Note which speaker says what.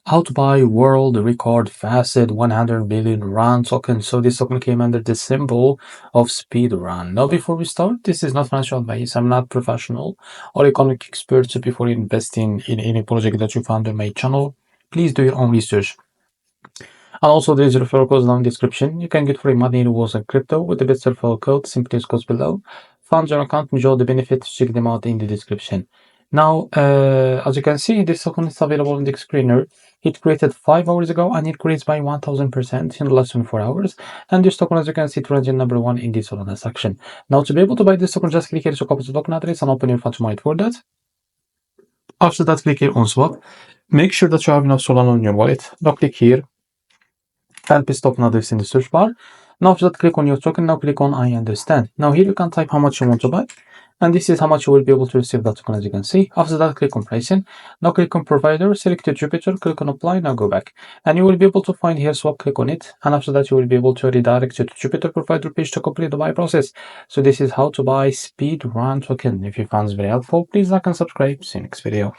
Speaker 1: how to buy world record facet 100 billion run token. So this token came under the symbol of speedrun. Now before we start, this is not financial advice. I'm not professional or economic expert. So before investing in any project that you found on my channel, please do your own research. And also there is a referral code down in the description. You can get free money in rewards and crypto with the best referral code. Simply use codes below. Fund your account, enjoy the benefits, check them out in the description. Now, as you can see, this token is available in the screener. It created 5 hours ago and it increased by 1000% in less than 4 hours. And this token, as you can see, trends in number 1 in the Solana section. Now, to be able to buy this token, just click here to copy the token address and open your fund to mine for that. After that, click here on swap. Make sure that you have enough Solana on your wallet. Now click here and paste token address in the search bar. Now after that, click on your token. Now click on I understand. Now here you can type how much you want to buy, and this is how much you will be able to receive that token, as you can see. After that, click on pricing. Now click on provider, select your Jupiter, click on apply. Now go back and you will be able to find here swap, click on it, and after that you will be able to redirect you to Jupiter provider page to complete the buy process. So this is how to buy speedrun token. If you found this very helpful, please like and subscribe. See you next video.